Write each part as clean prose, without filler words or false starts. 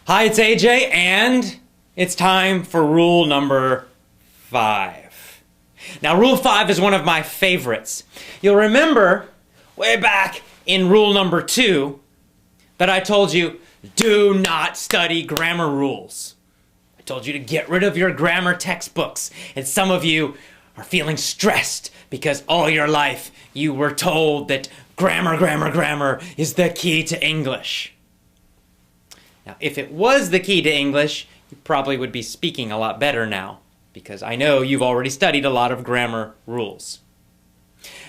Hi, it's AJ, and it's time for rule number 5. Now, rule 5 is one of my favorites. You'll remember way back in rule number 2 that I told you, do not study grammar rules. I told you to get rid of your grammar textbooks, and some of you are feeling stressed because all your life you were told that grammar is the key to English. Now, if it was the key to English, you probably would be speaking a lot better now, because I know you've already studied a lot of grammar rules.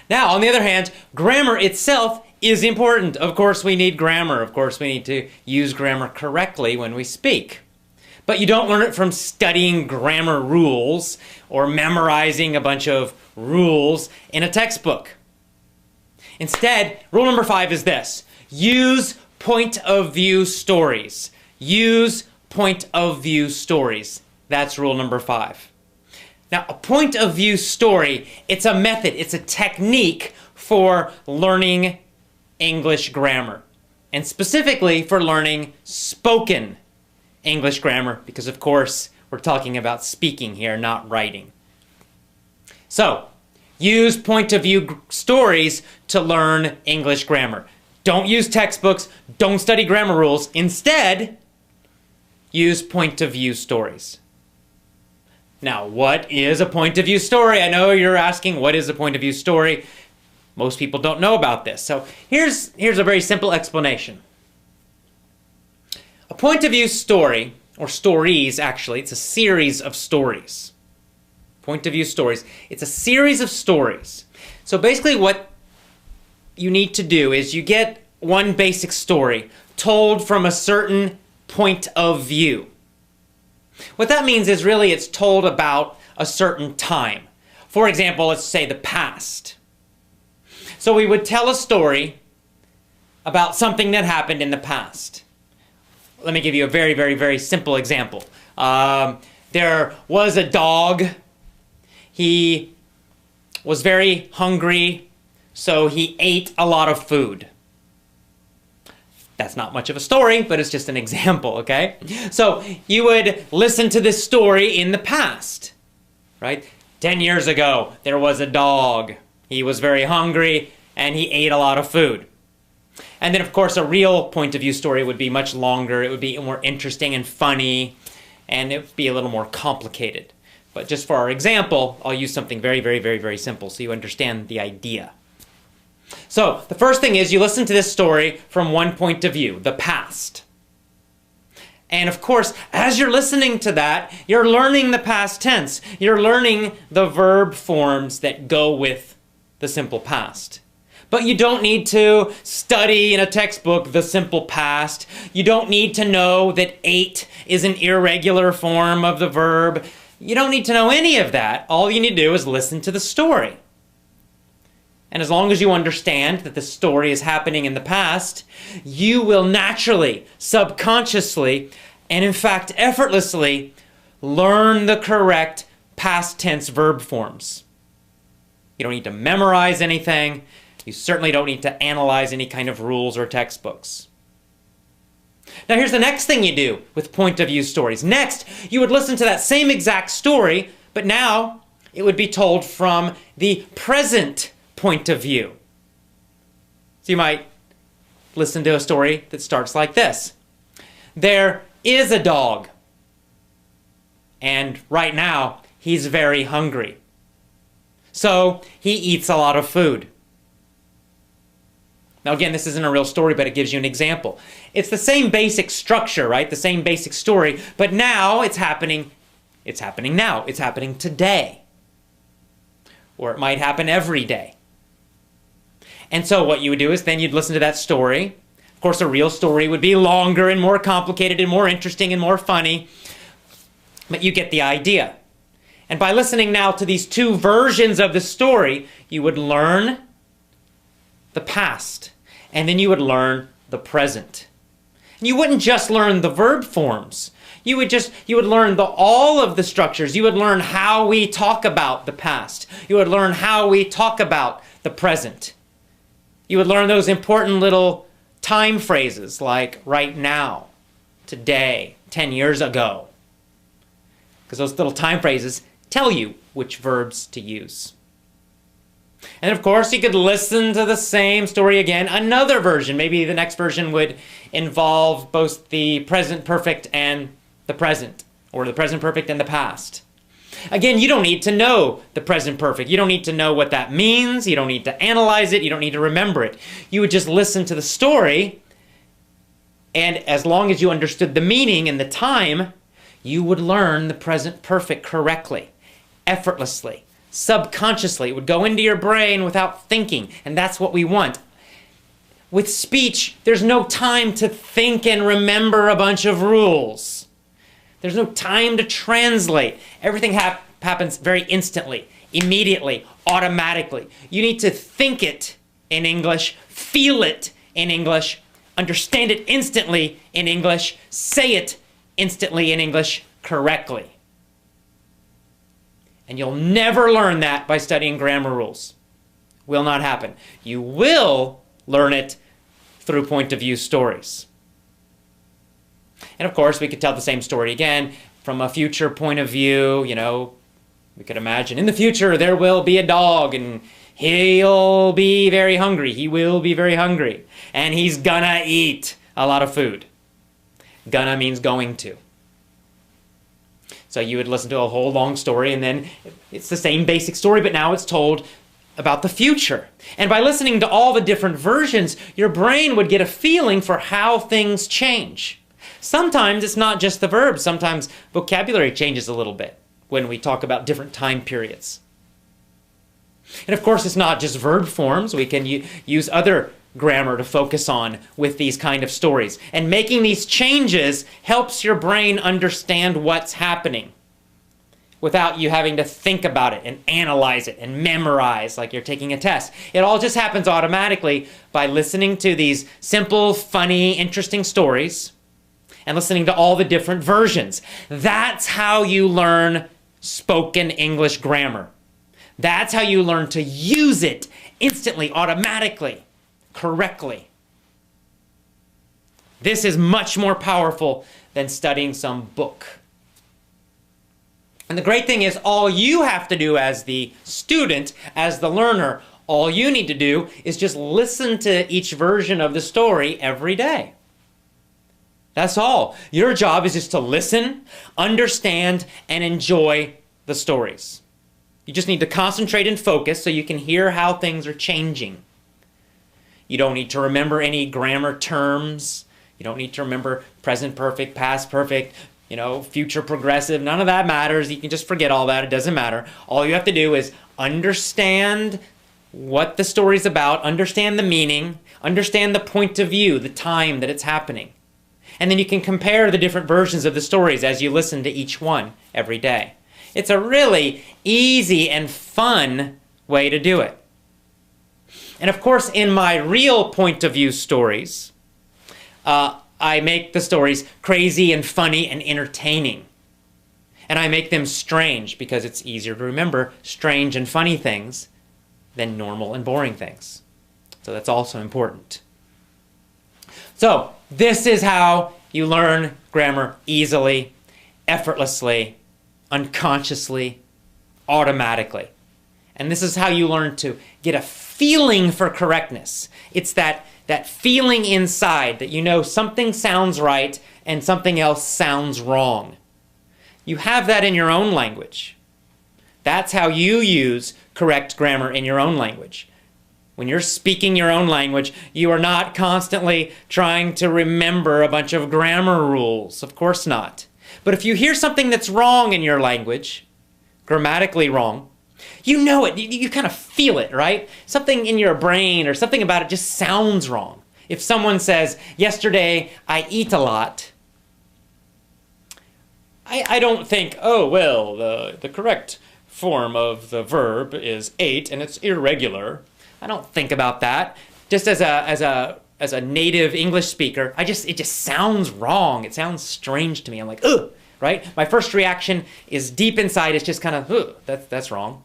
Now, on the other hand, grammar itself is important. Of course, we need grammar. Of course, we need to use grammar correctly when we speak. But you don't learn it from studying grammar rules or memorizing a bunch of rules in a textbook. Instead, rule number 5 is this: use point of view stories. Use point of view stories. That's rule number 5. Now, a point of view story, it's a method, it's a technique for learning English grammar, and specifically for learning spoken English grammar, because of course we're talking about speaking here, not writing. So, use point of view stories to learn English grammar. Don't use textbooks, don't study grammar rules. Instead, use point of view stories. Now, what is a point of view story? I know you're asking, what is a point of view story? Most people don't know about this. So here's a very simple explanation. A point of view story, or stories actually, it's a series of stories. Point of view stories. It's a series of stories. So basically what you need to do is you get one basic story told from a certain point of view. What that means is really it's told about a certain time. For example, let's say the past. So we would tell a story about something that happened in the past. Let me give you a very simple example. There was a dog. He was very hungry, so he ate a lot of food. That's not much of a story, but it's just an example, okay? So you would listen to this story in the past, right? 10 years ago, there was a dog. He was very hungry, and he ate a lot of food. And then, of course, a real point of view story would be much longer. It would be more interesting and funny, and it would be a little more complicated. But just for our example, I'll use something very simple so you understand the idea. So, the first thing is you listen to this story from one point of view, the past. And of course, as you're listening to that, you're learning the past tense. You're learning the verb forms that go with the simple past. But you don't need to study in a textbook the simple past. You don't need to know that ate is an irregular form of the verb. You don't need to know any of that. All you need to do is listen to the story. And as long as you understand that the story is happening in the past, you will naturally, subconsciously, and in fact effortlessly, learn the correct past tense verb forms. You don't need to memorize anything. You certainly don't need to analyze any kind of rules or textbooks. Now here's the next thing you do with point of view stories. Next, you would listen to that same exact story, but now it would be told from the present point of view. So you might listen to a story that starts like this. There is a dog, and right now he's very hungry. So he eats a lot of food. Now again, this isn't a real story, but it gives you an example. It's the same basic structure, right? The same basic story, but now it's happening now. It's happening today. Or it might happen every day. And so what you would do is then you'd listen to that story. Of course, a real story would be longer and more complicated and more interesting and more funny, but you get the idea. And by listening now to these two versions of the story, you would learn the past, and then you would learn the present. And you wouldn't just learn the verb forms. You would learn all of the structures. You would learn how we talk about the past. You would learn how we talk about the present. You would learn those important little time phrases like right now, today, 10 years ago. Because those little time phrases tell you which verbs to use. And of course, you could listen to the same story again, another version. Maybe the next version would involve both the present perfect and the present, or the present perfect and the past. Again, you don't need to know the present perfect. You don't need to know what that means. You don't need to analyze it. You don't need to remember it. You would just listen to the story, and as long as you understood the meaning and the time, you would learn the present perfect correctly, effortlessly, subconsciously. It would go into your brain without thinking, and that's what we want. With speech, there's no time to think and remember a bunch of rules. There's no time to translate. Everything happens very instantly, immediately, automatically. You need to think it in English, feel it in English, understand it instantly in English, say it instantly in English correctly. And you'll never learn that by studying grammar rules. Will not happen. You will learn it through point of view stories. And of course, we could tell the same story again from a future point of view. You know, we could imagine in the future there will be a dog and he'll be very hungry. He will be very hungry. And he's gonna eat a lot of food. Gonna means going to. So you would listen to a whole long story, and then it's the same basic story, but now it's told about the future. And by listening to all the different versions, your brain would get a feeling for how things change. Sometimes it's not just the verbs. Sometimes vocabulary changes a little bit when we talk about different time periods. And of course, it's not just verb forms. We can use other grammar to focus on with these kind of stories. And making these changes helps your brain understand what's happening without you having to think about it and analyze it and memorize like you're taking a test. It all just happens automatically by listening to these simple, funny, interesting stories and listening to all the different versions. That's how you learn spoken English grammar. That's how you learn to use it instantly, automatically, correctly. This is much more powerful than studying some book. And the great thing is, all you have to do as the student, as the learner, all you need to do is just listen to each version of the story every day. That's all. Your job is just to listen, understand, and enjoy the stories. You just need to concentrate and focus so you can hear how things are changing. You don't need to remember any grammar terms. You don't need to remember present perfect, past perfect, future progressive. None of that matters. You can just forget all that. It doesn't matter. All you have to do is understand what the story's about, understand the meaning, understand the point of view, the time that it's happening. And then you can compare the different versions of the stories as you listen to each one every day. It's a really easy and fun way to do it. And of course, in my real point of view stories, I make the stories crazy and funny and entertaining. And I make them strange because it's easier to remember strange and funny things than normal and boring things. So that's also important. So this is how you learn grammar easily, effortlessly, unconsciously, automatically. And this is how you learn to get a feeling for correctness. It's that feeling inside that you know something sounds right and something else sounds wrong. You have that in your own language. That's how you use correct grammar in your own language. When you're speaking your own language, you are not constantly trying to remember a bunch of grammar rules. Of course not. But if you hear something that's wrong in your language, grammatically wrong, you know it. You kind of feel it, right? Something in your brain or something about it just sounds wrong. If someone says, yesterday I eat a lot, I don't think, oh, well, the correct form of the verb is ate and it's irregular. I don't think about that. Just as a native English speaker, it just sounds wrong. It sounds strange to me. I'm like, ugh, right? My first reaction is deep inside. It's just kind of, ugh, that's wrong.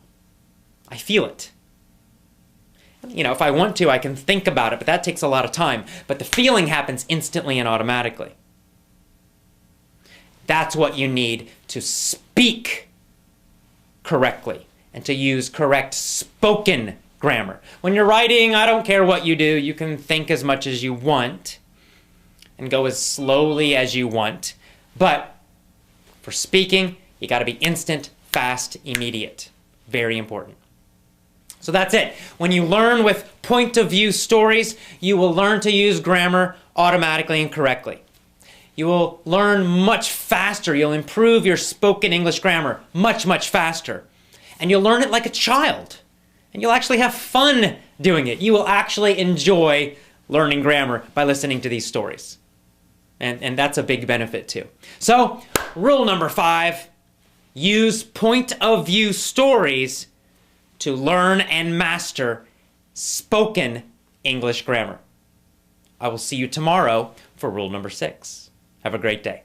I feel it. If I want to, I can think about it, but that takes a lot of time. But the feeling happens instantly and automatically. That's what you need to speak correctly and to use correct spoken grammar. When you're writing, I don't care what you do. You can think as much as you want and go as slowly as you want. But for speaking, you got to be instant, fast, immediate. Very important. So that's it. When you learn with point of view stories, you will learn to use grammar automatically and correctly. You will learn much faster. You'll improve your spoken English grammar much, much faster. And you'll learn it like a child. And you'll actually have fun doing it. You will actually enjoy learning grammar by listening to these stories. And that's a big benefit too. So, rule number 5, use point of view stories to learn and master spoken English grammar. I will see you tomorrow for rule number 6. Have a great day.